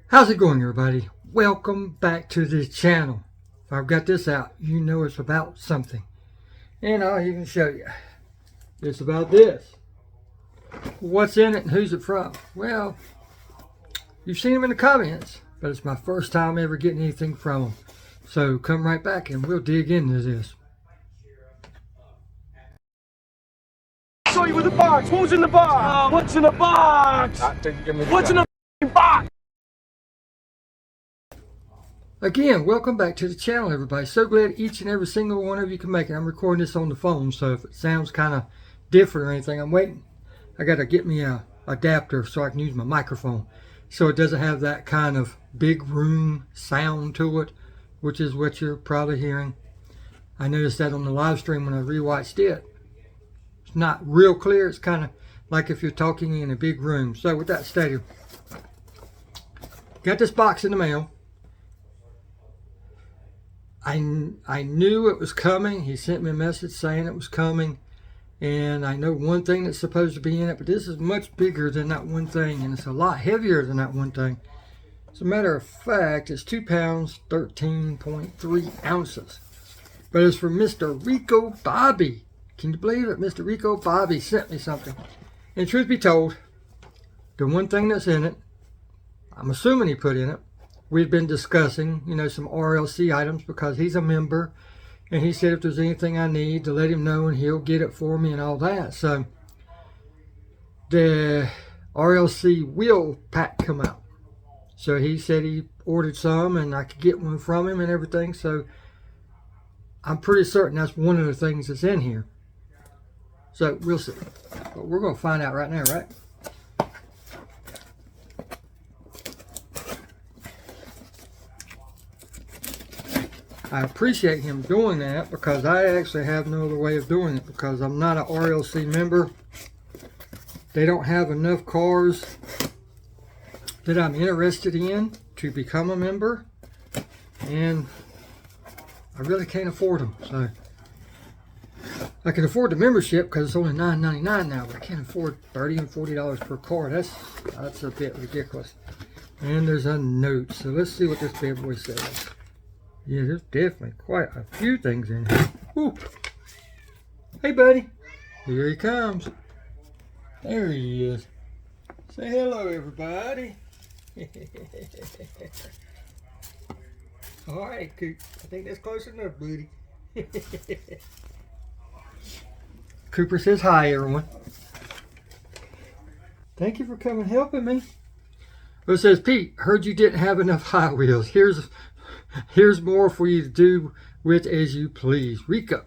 How's it going, everybody? Welcome back to the channel. If I've got this out, you know it's about something. And I'll even show you. It's about this. What's in it and who's it from? Well, you've seen them in the comments, but it's my first time ever getting anything from them. So come right back and we'll dig into this. Show you with the box. What's in the box? What's in the box? What's in the box? Again, welcome back to the channel, everybody. So glad each and every single one of you can make it. I'm recording this on the phone, so if it sounds kind of different or anything, I'm waiting. I got to get me a adapter so I can use my microphone, so it doesn't have that kind of big room sound to it, which is what you're probably hearing. I noticed that on the live stream when I rewatched it. It's not real clear. It's kind of like if you're talking in a big room. So with that stated, got this box in the mail. I knew it was coming. He sent me a message saying it was coming. And I know one thing that's supposed to be in it, but this is much bigger than that one thing. And it's a lot heavier than that one thing. As a matter of fact, it's 2 pounds, 13.3 ounces. But it's from Mr. Ricobobe. Can you believe it? Mr. Ricobobe sent me something. And truth be told, the one thing that's in it, I'm assuming he put in it, we've been discussing, some RLC items because he's a member, and he said if there's anything I need to let him know and he'll get it for me and all that. So the RLC wheel pack come out. So he said he ordered some and I could get one from him and everything. So I'm pretty certain that's one of the things that's in here. So we'll see. But we're going to find out right now, right? I appreciate him doing that because I actually have no other way of doing it because I'm not an RLC member. They don't have enough cars that I'm interested in to become a member, and I really can't afford them. So I can afford the membership because it's only $9.99 now, but I can't afford $30 and $40 per car. That's a bit ridiculous. And there's a note, so let's see what this bad boy says. Yeah, there's definitely quite a few things in here. Ooh. Hey, buddy. Here he comes. There he is. Say hello, everybody. All right, Coop. I think that's close enough, buddy. Cooper says hi, everyone. Thank you for coming helping me. Well, it says, Pete, heard you didn't have enough Hot Wheels. Here's more for you to do with as you please. Rico.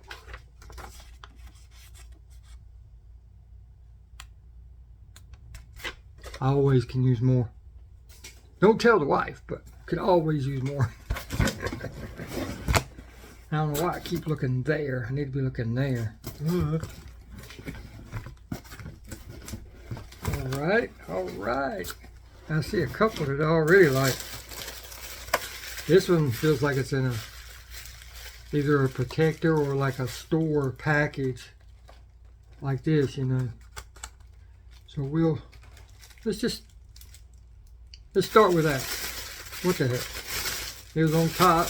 I always can use more. Don't tell the wife, but could always use more. I don't know why I keep looking there. I need to be looking there. All right. I see a couple that I already like. This one feels like it's in either a protector or like a store package like this, So let's start with that. What the heck? Here's on top.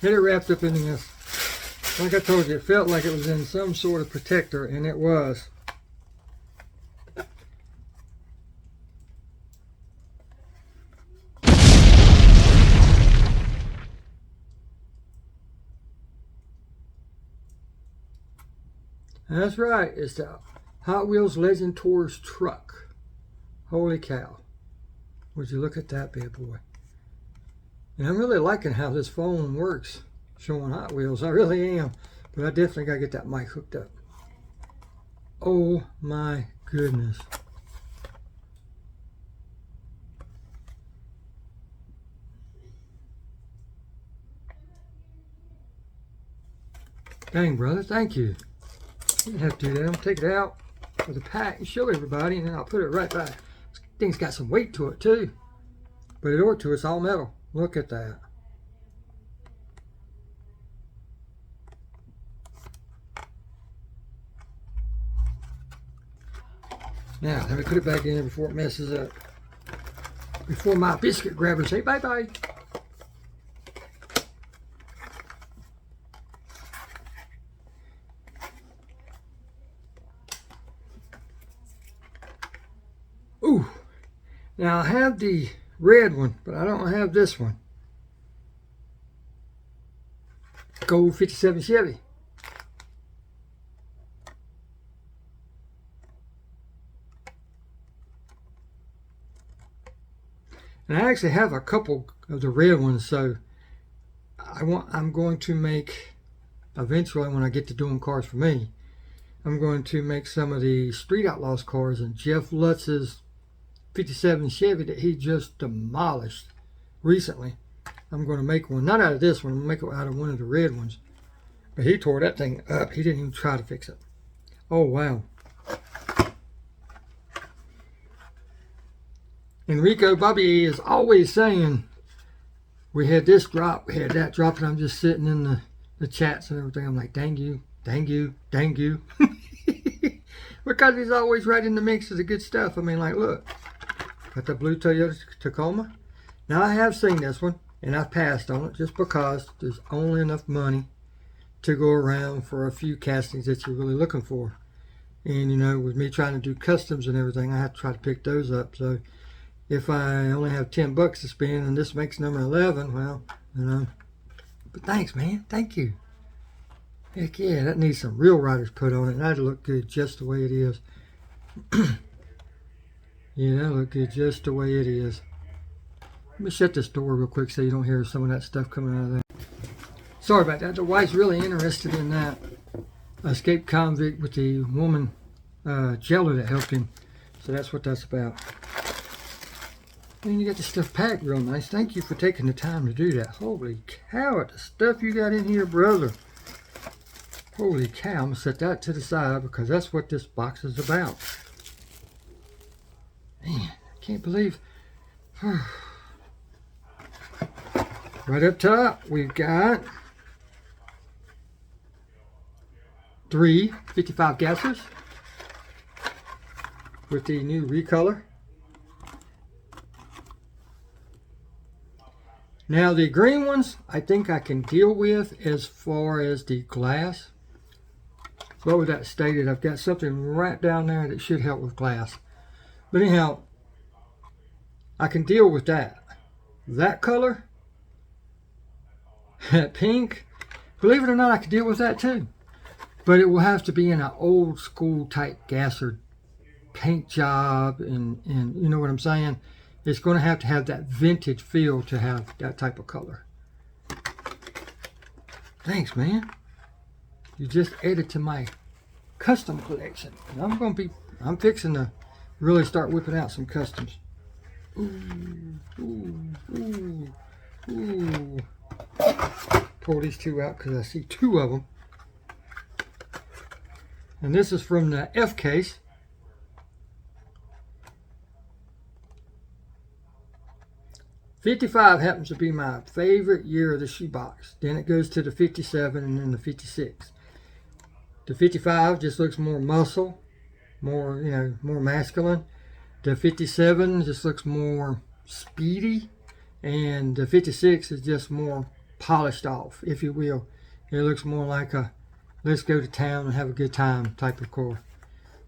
Get it wrapped up in this. Like I told you, it felt like it was in some sort of protector, and it was. That's right, it's the Hot Wheels Legend Tours truck. Holy cow. Would you look at that bad boy? And I'm really liking how this phone works, showing Hot Wheels. I really am. But I definitely got to get that mic hooked up. Oh my goodness. Dang, brother, thank you. You have to do that. I'm gonna take it out of the pack and show everybody, and then I'll put it right back. This thing's got some weight to it too, but it ought to. It's all metal. Look at that. Now let me put it back in before it messes up. Before my biscuit grabbers say bye bye. Ooh, now I have the red one, but I don't have this one. Gold 57 Chevy. And I actually have a couple of the red ones, so I'm going to make, eventually when I get to doing cars for me, I'm going to make some of the Street Outlaws cars, and Jeff Lutz's 57 Chevy that he just demolished recently. I'm going to make one, not out of this one, I'm going to make it out of one of the red ones. But he tore that thing up. He didn't even try to fix it. Oh, wow. And Ricobobe is always saying, we had this drop, we had that drop, and I'm just sitting in the chats and everything. I'm like, dang you, dang you, dang you. Because he's always right in the mix of the good stuff. I mean, like, look. Got the blue Toyota Tacoma. Now, I have seen this one, and I've passed on it just because there's only enough money to go around for a few castings that you're really looking for. And, you know, with me trying to do customs and everything, I have to try to pick those up. So, if I only have 10 bucks to spend and this makes number 11, well, you know. But thanks, man. Thank you. Heck yeah, that needs some real riders put on it. That'd look good just the way it is. Yeah, that'll look good just the way it is. Let me shut this door real quick so you don't hear some of that stuff coming out of there. Sorry about that. The wife's really interested in that escaped convict with the woman jailer that helped him. So that's what that's about. And you got the stuff packed real nice. Thank you for taking the time to do that. Holy cow, the stuff you got in here, brother. Holy cow, I'm going to set that to the side because that's what this box is about. Man, I can't believe. Right up top, we've got 3 55 gassers with the new recolor. Now the green ones, I think I can deal with as far as the glass. But with that stated, I've got something right down there that should help with glass. But anyhow, I can deal with that. That color, that pink, believe it or not, I can deal with that too. But it will have to be in an old school type gasser paint job, and you know what I'm saying? It's going to have that vintage feel to have that type of color. Thanks, man. You just added to my custom collection. And I'm fixing to really start whipping out some customs. Ooh, ooh, ooh, ooh. Pull these two out because I see 2 of them. And this is from the F case. '55 happens to be my favorite year of the shoebox. Then it goes to the '57 and then the '56. The '55 just looks more muscle, more, you know, more masculine. The '57 just looks more speedy, and the '56 is just more polished off, if you will. It looks more like a let's go to town and have a good time type of car.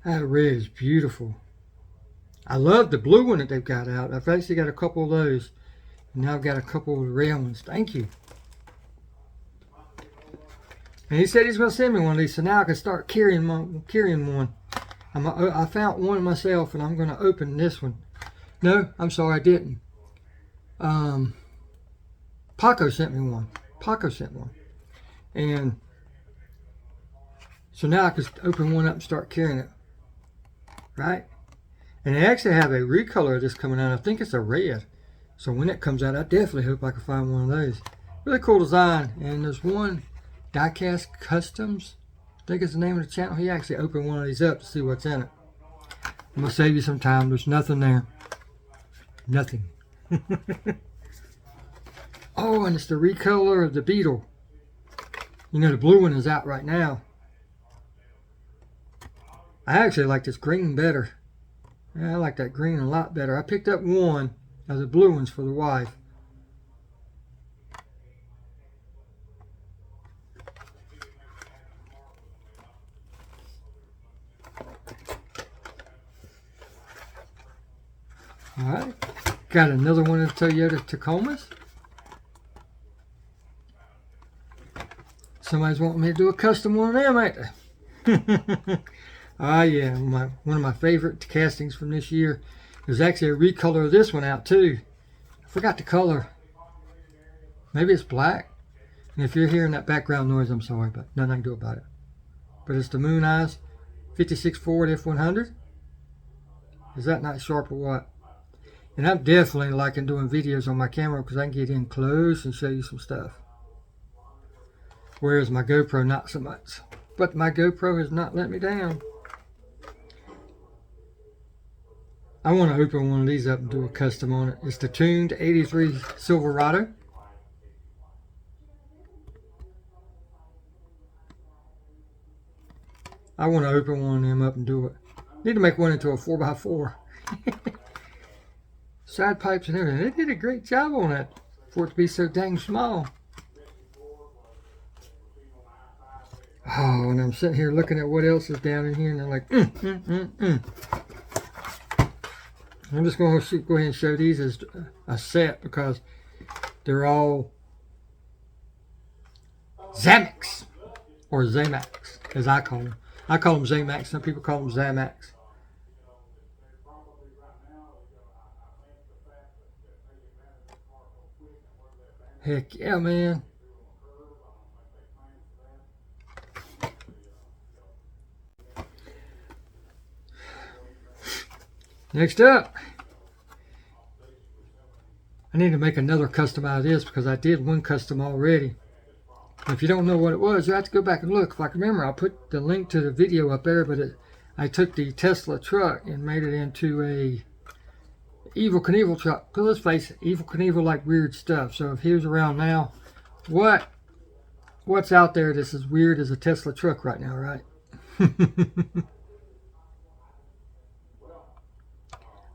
That red is beautiful. I love the blue one that they've got out. I've actually got a couple of those. Now I've got a couple of red ones. Thank you. And he said he's going to send me one of these, so now I can start carrying one. I found one myself, and I'm going to open this one. No, I'm sorry, I didn't. Paco sent me one. Paco sent one. And so now I can open one up and start carrying it. Right? And they actually have a recolor of this coming out. I think it's a red. So when it comes out, I definitely hope I can find one of those. Really cool design. And there's one Diecast Customs I think it's the name of the channel. He actually opened one of these up to see what's in it. I'm going to save you some time. There's nothing there. Nothing. Oh, and it's the recolor of the Beetle. You know, the blue one is out right now. I actually like this green better. Yeah, I like that green a lot better. I picked up one of the blue ones for the wife. Alright, got another one of the Toyota Tacomas. Somebody's wanting me to do a custom one of them, ain't they? Ah, yeah, one of my favorite castings from this year. There's actually a recolor of this one out too. I forgot the color. Maybe it's black. And if you're hearing that background noise, I'm sorry, but nothing I can do about it. But it's the Moon Eyes 56 Ford F100. Is that not sharp or what? And I'm definitely liking doing videos on my camera because I can get in close and show you some stuff. Whereas my GoPro, not so much. But my GoPro has not let me down. I want to open one of these up and do a custom on it. It's the tuned 83 Silverado. I want to open one of them up and do it. Need to make one into a 4x4. Side pipes and everything. They did a great job on that for it to be so dang small. Oh, and I'm sitting here looking at what else is down in here, and I'm like, I'm just going to go ahead and show these as a set because they're all Zamax, or Zamax, as I call them. I call them Zamax. Some people call them Zamax. Heck yeah, man. Next up, I need to make another custom out of this because I did one custom already. If you don't know what it was, you have to go back and look. If I can remember, I'll put the link to the video up there, but I took the Tesla truck and made it into a Evil Knievel truck. Because let's face it, Evil Knievel like weird stuff. So if he was around now, what's out there that's as weird as a Tesla truck right now, right?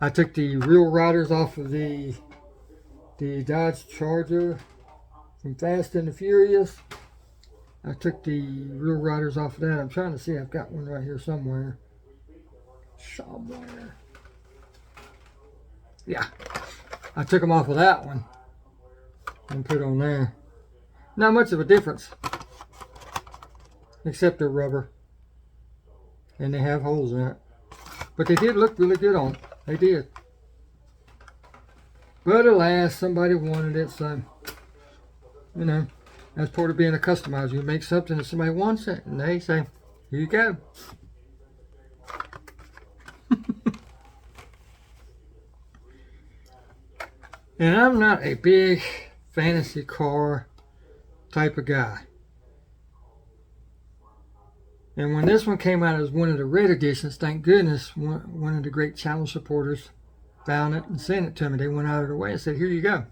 I took the real riders off of the Dodge Charger from Fast and the Furious. I took the real riders off of that. I'm trying to see, I've got one right here somewhere. Yeah, I took them off of that one and put on there. Not much of a difference, except they're rubber and they have holes in it. But they did look really good on. They did. But alas, somebody wanted it, so you know, that's part of being a customizer. You make something that somebody wants it, and they say, "Here you go." And I'm not a big fantasy car type of guy. And when this one came out as one of the red editions, thank goodness, one of the great channel supporters found it and sent it to me. They went out of their way and said, "Here you go."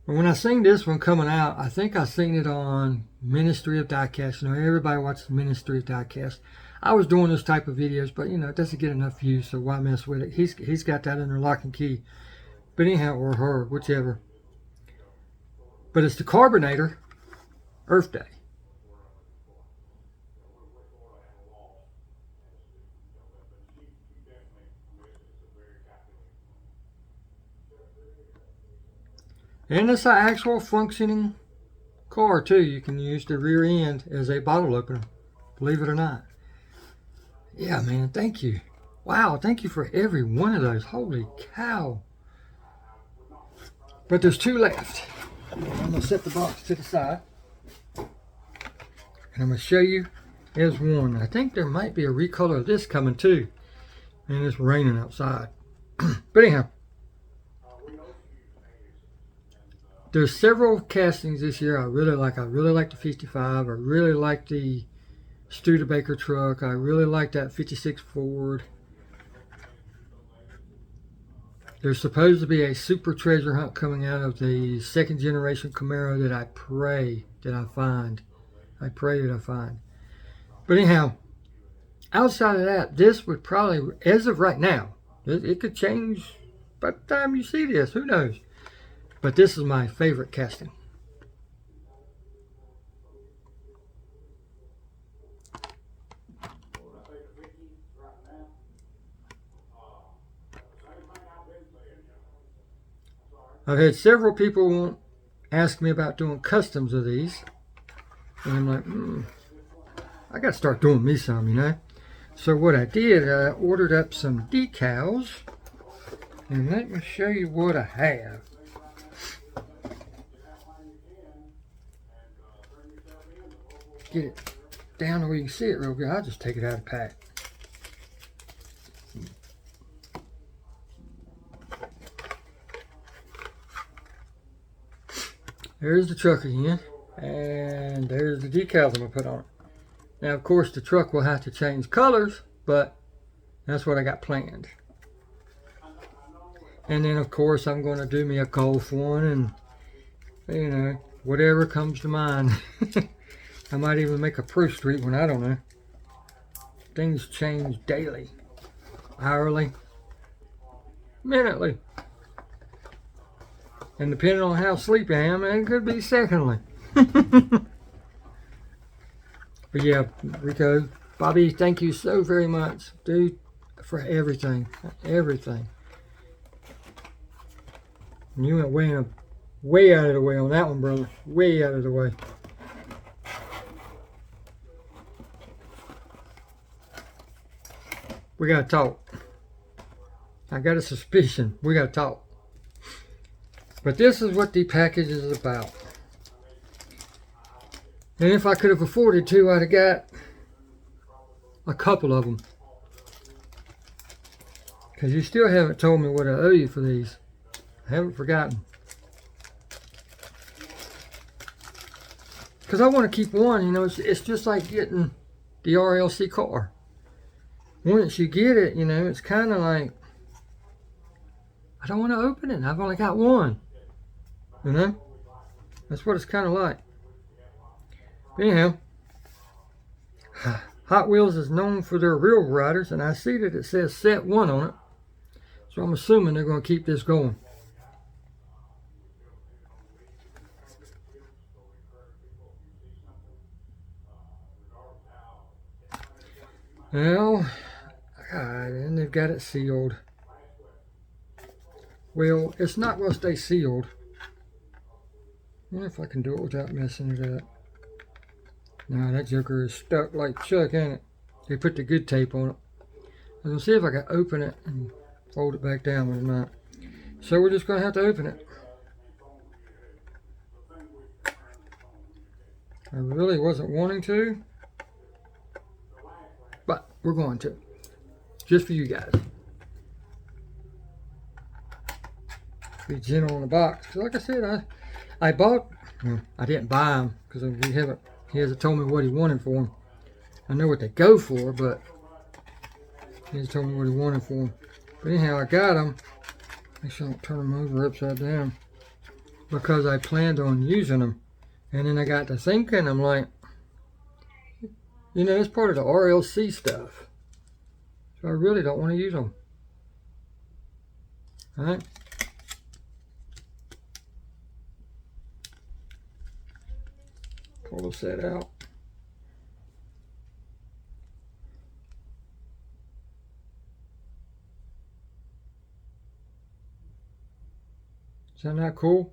But when I seen this one coming out, I think I seen it on Ministry of Diecast. You know, everybody watches Ministry of Diecast. I was doing this type of videos, but you know, it doesn't get enough views, so why mess with it? He's got that under lock and key. But anyhow, or her, whichever. But it's the Carbonator Earth Day. And it's an actual functioning car too. You can use the rear end as a bottle opener, believe it or not. Yeah, man, thank you. Wow, thank you for every one of those. Holy cow. But there's two left. I'm going to set the box to the side. And I'm going to show you as one. I think there might be a recolor of this coming too. And it's raining outside. But anyhow. there's several castings this year I really like. I really like the 55. I really like the Studebaker truck. I really like that 56 Ford. There's supposed to be a super treasure hunt coming out of the second generation Camaro that I pray that I find. I pray that I find. But anyhow, outside of that, this would probably, as of right now, it could change by the time you see this. Who knows? But this is my favorite casting. I've had several people ask me about doing customs of these. And I'm like, I got to start doing me some, you know. So what I did, I ordered up some decals. And let me show you what I have. Get it down where you can see it real good. I'll just take it out of the pack. There's the truck again, and there's the decals I'm going to put on it. Now, of course, the truck will have to change colors, but that's what I got planned. And then, of course, I'm going to do me a Golf one, and, you know, whatever comes to mind. I might even make a Pro Street one, I don't know. Things change daily, hourly, minutely. And depending on how sleepy I am, it could be secondly. But yeah, Rico, Bobby, thank you so very much, dude, for everything. Everything. And you went way out of the way on that one, brother. Way out of the way. We gotta talk. I got a suspicion. We gotta talk. But this is what the package is about. And if I could have afforded to, I'd have got a couple of them. Because you still haven't told me what I owe you for these. I haven't forgotten. Because I want to keep one, you know, it's just like getting the RLC car. Once you get it, you know, it's kind of like, I don't want to open it. I've only got one. You know? That's what it's kind of like. Anyhow, Hot Wheels is known for their real riders, and I see that it says set 1 on it. So I'm assuming they're going to keep this going. Well, and they've got it sealed. Well, it's not going to stay sealed. I wonder if I can do it without messing it up. No, that joker is stuck like Chuck, ain't it? They put the good tape on it. I'm going to see if I can open it and fold it back down, but I'm not. So we're just going to have to open it. I really wasn't wanting to, but we're going to. Just for you guys. Be gentle on the box. Like I said, I bought, well, I didn't buy them because he hasn't told me what he wanted for them. I know what they go for, but he hasn't told me what he wanted for them. But anyhow, I got them. Make sure I don't turn them over upside down because I planned on using them. And then I got to thinking, I'm like, you know, it's part of the RLC stuff. So I really don't want to use them. Alright? Pull the set out. Isn't that cool?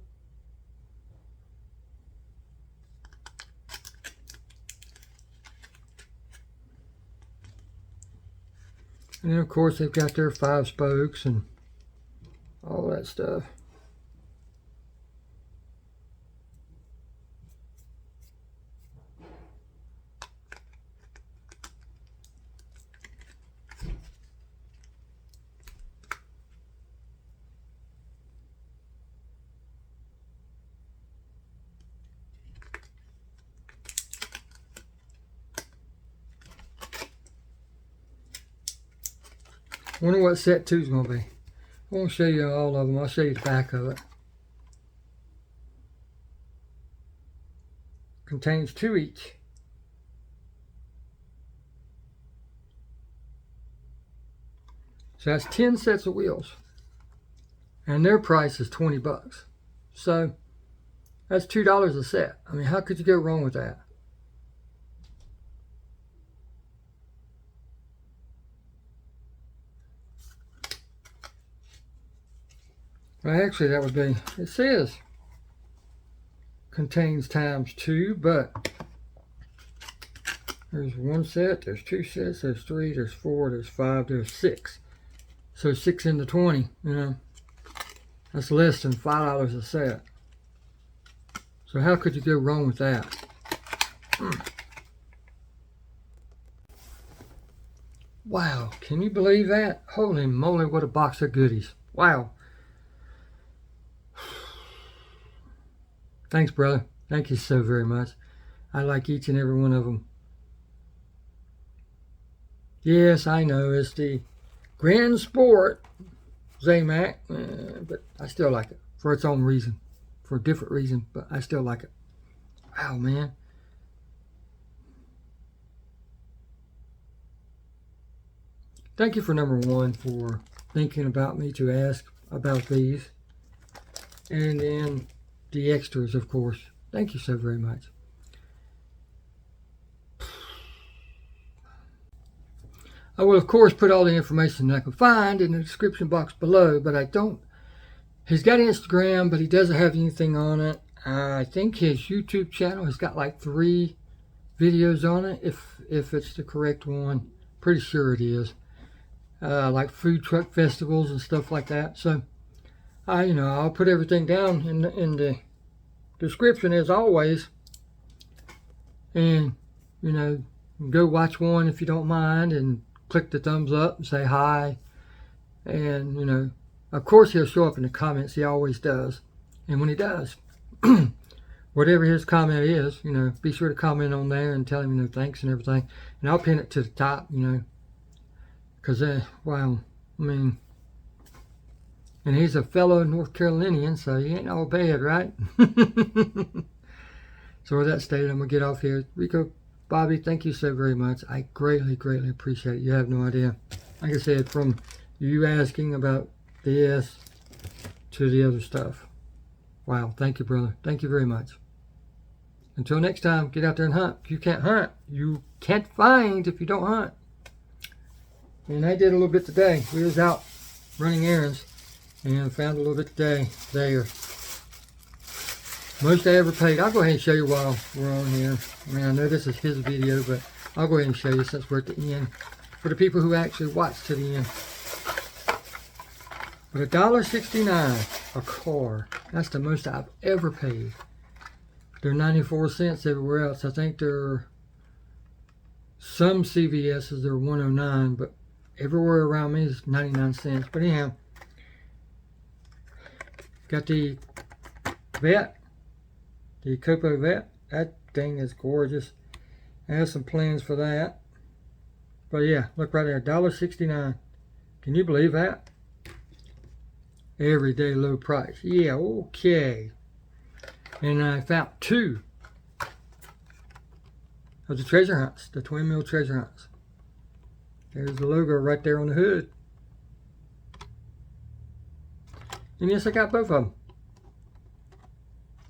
And then of course they've got their 5 spokes and all that stuff. Wonder what set 2 is going to be. I won't show you all of them. I'll show you the back of it. Contains 2 each. So that's 10 sets of wheels. And their price is 20 bucks. So that's $2 a set. I mean, how could you go wrong with that? Well, actually, that would be, it says contains times 2, but there's 1 set, there's 2 sets, there's 3, there's 4, there's 5, there's 6. So 6 into 20, you know, that's less than $5 a set. So how could you go wrong with that? Wow, can you believe that? Holy moly, what a box of goodies. Wow. Thanks, brother. Thank you so very much. I like each and every one of them. Yes, I know, it's the Grand Sport Zamac, but I still like it for its own reason, for a different reason, but I still like it. Wow, man. Thank you for number 1 for thinking about me to ask about these. And then the extras, of course. Thank you so very much. I will, of course, put all the information that I can find in the description box below, but I don't. He's got Instagram, but he doesn't have anything on it. I think his YouTube channel has got like 3 videos on it, if it's the correct one. Pretty sure it is. Like food truck festivals and stuff like that. So, I'll put everything down in the description as always. And, go watch one if you don't mind, and click the thumbs up and say hi. And, of course he'll show up in the comments. He always does. And when he does, whatever his comment is, be sure to comment on there and tell him, thanks and everything. And I'll pin it to the top, because, wow, I mean, and he's a fellow North Carolinian, so he ain't all bad, right? So with that stated, I'm going to get off here. Rico, Bobby, thank you so very much. I greatly, greatly appreciate it. You have no idea. Like I said, from you asking about this to the other stuff. Wow, thank you, brother. Thank you very much. Until next time, get out there and hunt. You can't hunt. You can't find if you don't hunt. And I did a little bit today. We was out running errands and found a little bit today there. Most I ever paid. I'll go ahead and show you while we're on here. I mean, I know this is his video, but I'll go ahead and show you since we're at the end. For the people who actually watch to the end. But $1.69 a car. That's the most I've ever paid. They're 94 cents everywhere else. I think they're some CVS's are 109, but everywhere around me is 99 cents. But anyhow, got the vet. The Copo vet, that thing is gorgeous. I have some plans for that. But yeah, look right there, $1.69. Can you believe that? Everyday low price. Yeah, okay. And I found 2 of the treasure hunts, the twin mill treasure hunts. There's the logo right there on the hood. And yes, I got both of them.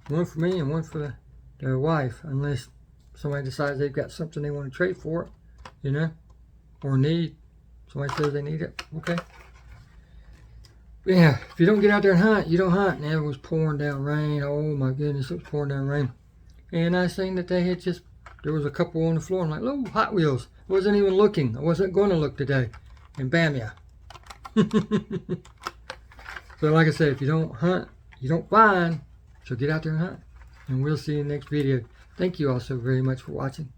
One for me and one for their wife, unless somebody decides they've got something they want to trade for it, or need. Somebody says they need it, okay. But yeah, if you don't get out there and hunt, you don't hunt. And it was pouring down rain. Oh my goodness, it was pouring down rain. And I seen that they had there was a couple on the floor. I'm like, oh, Hot Wheels. I wasn't even looking. I wasn't going to look today. And bam, yeah. So like I said, if you don't hunt, you don't find. So get out there and hunt. And we'll see you in the next video. Thank you all so very much for watching.